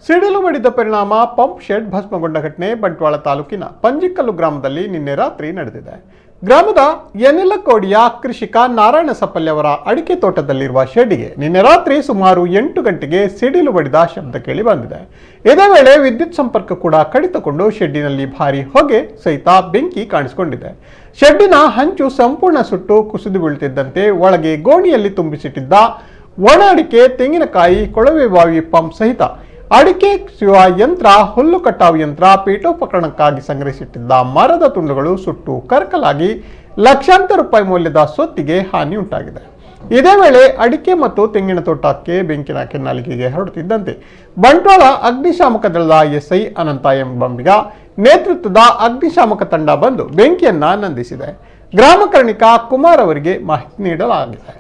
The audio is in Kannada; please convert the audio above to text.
ಸಿಡಿಲು ಬಡಿದ ಪರಿಣಾಮ ಪಂಪ್ ಶೆಡ್ ಭಸ್ಮಗೊಂಡ ಘಟನೆ ಬಂಟ್ವಾಳ ತಾಲೂಕಿನ ಪಂಜಿಕಲ್ಲು ಗ್ರಾಮದಲ್ಲಿ ನಿನ್ನೆ ರಾತ್ರಿ ನಡೆದಿದೆ. ಗ್ರಾಮದ ಯನೆಲಕೋಡಿಯ ಕೃಷಿಕ ನಾರಾಯಣ ಸಪ್ಪಲ್ಯವರ ಅಡಿಕೆ ತೋಟದಲ್ಲಿರುವ ಶೆಡ್ಗೆ ನಿನ್ನೆ ರಾತ್ರಿ ಸುಮಾರು 8 ಗಂಟೆಗೆ ಸಿಡಿಲು ಬಡಿದ ಶಬ್ದ ಕೇಳಿ ಬಂದಿದೆ. ಇದೇ ವೇಳೆ ವಿದ್ಯುತ್ ಸಂಪರ್ಕ ಕೂಡ ಕಡಿತಗೊಂಡು ಶೆಡ್ಡಿನಲ್ಲಿ ಭಾರಿ ಹೊಗೆ ಸಹಿತ ಬೆಂಕಿ ಕಾಣಿಸಿಕೊಂಡಿದೆ. ಶೆಡ್ಡಿನ ಹಂಚು ಸಂಪೂರ್ಣ ಸುಟ್ಟು ಕುಸಿದು ಬೀಳುತ್ತಿದ್ದಂತೆ ಒಳಗೆ ಗೋಣಿಯಲ್ಲಿ ತುಂಬಿಸಿಟ್ಟಿದ್ದ ಒಣ ಅಡಿಕೆ, ತೆಂಗಿನಕಾಯಿ, ಕೊಳವೆ ಬಾವಿ ಪಂಪ್ ಸಹಿತ ಅಡಿಕೆ ಸಿಯುವ ಯಂತ್ರ, ಹುಲ್ಲು ಕಟಾವು ಯಂತ್ರ, ಪೀಠೋಪಕರಣಕ್ಕಾಗಿ ಸಂಗ್ರಹಿಸಿಟ್ಟಿದ್ದ ಮರದ ತುಂಡುಗಳು ಸುಟ್ಟು ಕರಕಲಾಗಿ ಲಕ್ಷಾಂತರ ರೂಪಾಯಿ ಮೌಲ್ಯದ ಸೊತ್ತಿಗೆ ಹಾನಿ ಉಂಟಾಗಿದೆ. ಇದೇ ವೇಳೆ ಅಡಿಕೆ ಮತ್ತು ತೆಂಗಿನ ತೋಟಕ್ಕೆ ಬೆಂಕಿನ ಕೆನ್ನಾಲಿಗೆಗೆ ಹರಡುತ್ತಿದ್ದಂತೆ ಬಂಟ್ವಾಳ ಅಗ್ನಿಶಾಮಕ ದಳದ ಎಸ್ಐ ಅನಂತ ಎಂಬಂಬಿಗ ನೇತೃತ್ವದ ಅಗ್ನಿಶಾಮಕ ತಂಡ ಬಂದು ಬೆಂಕಿಯನ್ನ ನಂದಿಸಿದೆ. ಗ್ರಾಮ ಕರ್ಣಿಕ ಕುಮಾರ್ ಅವರಿಗೆ ಮಾಹಿತಿ ನೀಡಲಾಗಿದೆ.